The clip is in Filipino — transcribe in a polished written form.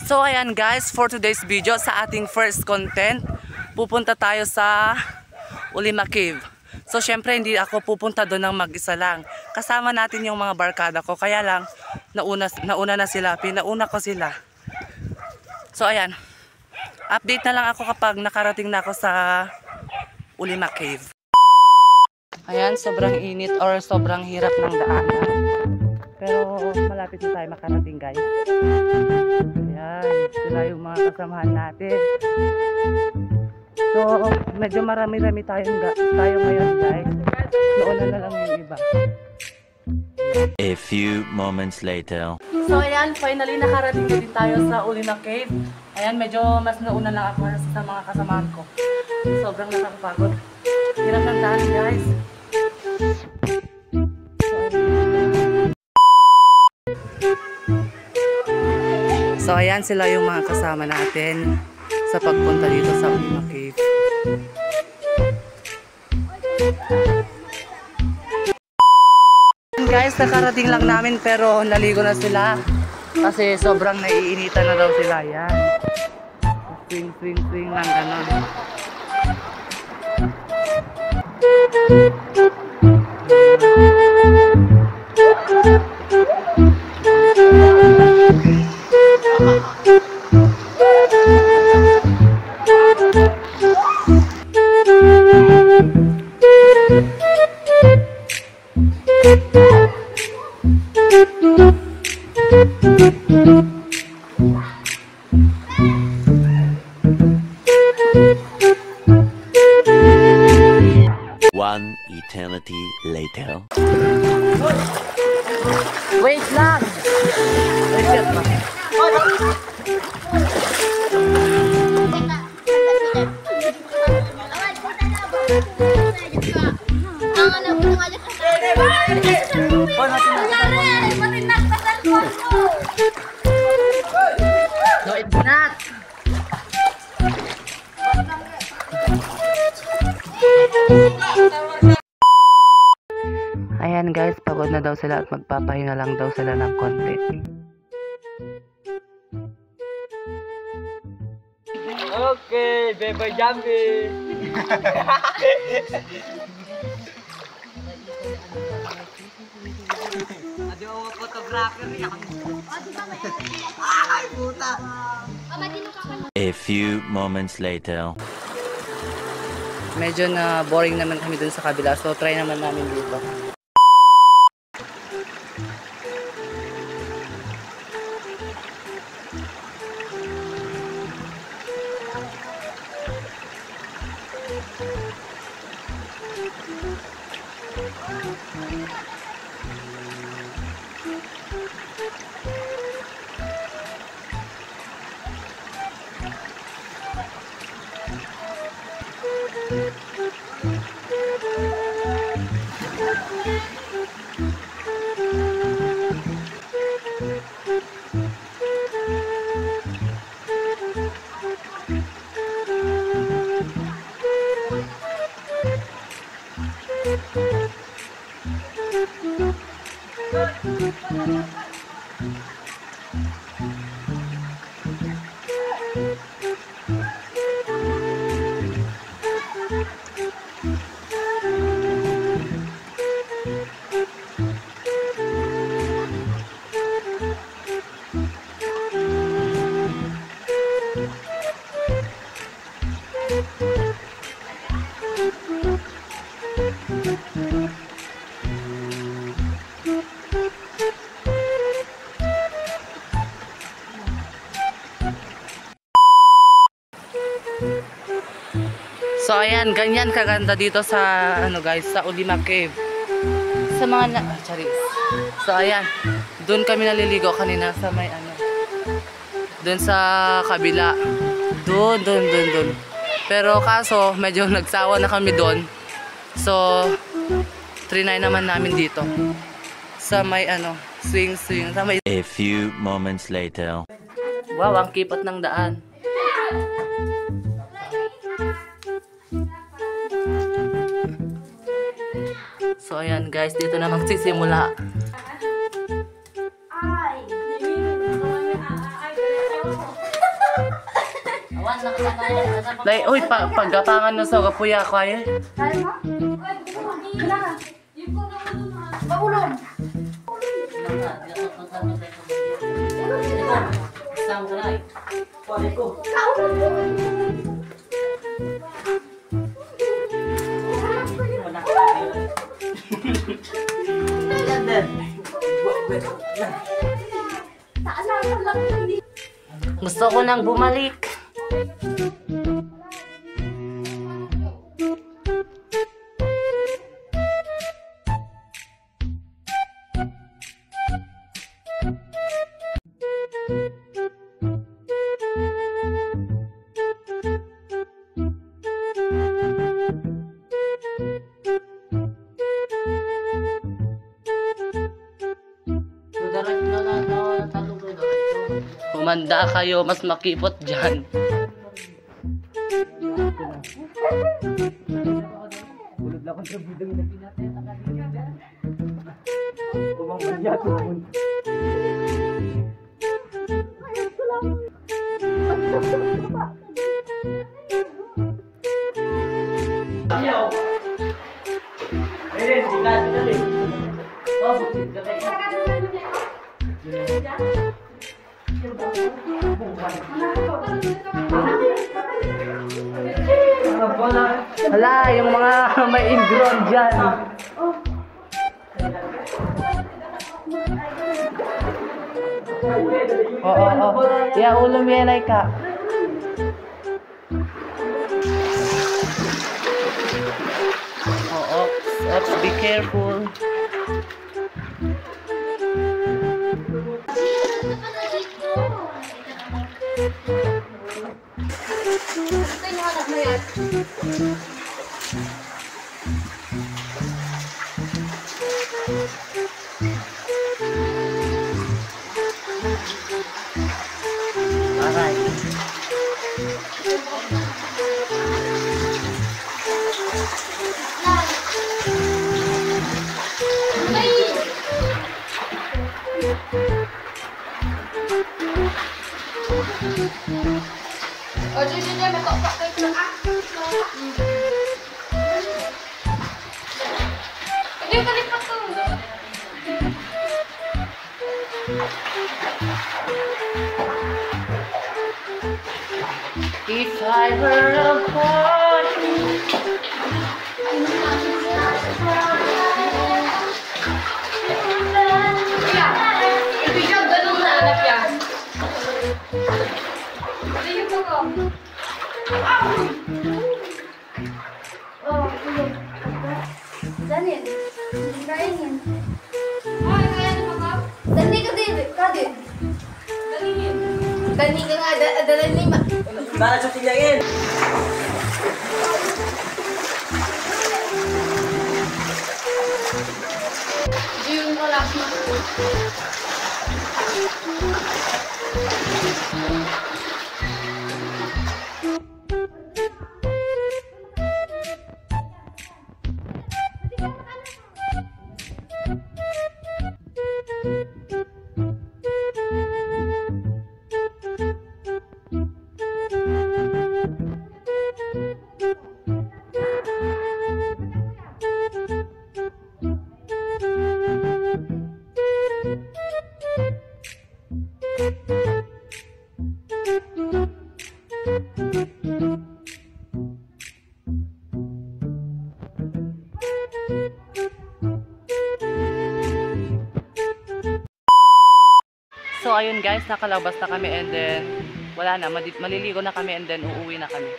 So ayan guys, for today's video sa ating first content, pupunta tayo sa Ulima Cave. So syempre hindi ako pupunta doon ng mag-isa lang. Kasama natin yung mga barkada ko, kaya lang nauna na sila, pinauna ko sila. So ayan, update na lang ako kapag nakarating na ako sa Ulima Cave. Ayan, sobrang init or sobrang hirap ng daanan. Pero malapit na tayo makarating guys. Ayan, sila yung mga kasamahan natin. So, medyo marami-rami tayo ngayon guys. Nauna na lang yung iba. A few moments later. So ayan, finally nakarating na din tayo sa Ulima Cave. Ayan, medyo mas nauna lang ako sa mga kasamahan ko. Sobrang nakakapagod. Hirap ng daan guys. So ayan sila yung mga kasama natin sa pagpunta dito sa Ulima Cave. Guys, nakarating lang namin pero naligo na sila kasi sobrang naiinitan na daw sila. Yan, swing lang ganon. One eternity later. Wait lang! Wait lang. No, it's not! Ayan guys, pagod na daw sila at magpapahinga lang daw sila ng konti. Okay, Beboy Jambi. Adi ako photographer yan. Ay, puta. A few moments later. Medyo na boring naman kami dun sa kabila, so try naman namin dito. So ayan, ganyan kaganda dito sa guys, sa Ulima Cave. Sa mga charis. So ayan, doon kami naliligo kanina sa may doon sa kabila. Doon. Pero kaso medyo nagsawa na kami doon. So trinay naman namin dito. Sa may swing sa may. A few moments later. Wow, ang kipot ng daan. So ayan guys, dito na magsisimula. Like, uy, paggapangan no sa kapuya ko ay. Paulong. Gusto ko nang bumalik. Humanda kayo, mas makipot dyan. Hala, yung mga may ingrown dyan. Oo. Ya, ulo mielay ka. Oo, oops, be careful. If I were a boy. Daniel, kainin. Dani ka din, kadin. Dani ka nga, dalan lima. Para sa tingin. Yung relax mo. So ayun guys, nakalabas na kami and then wala na, maliligo na kami and then uuwi na kami.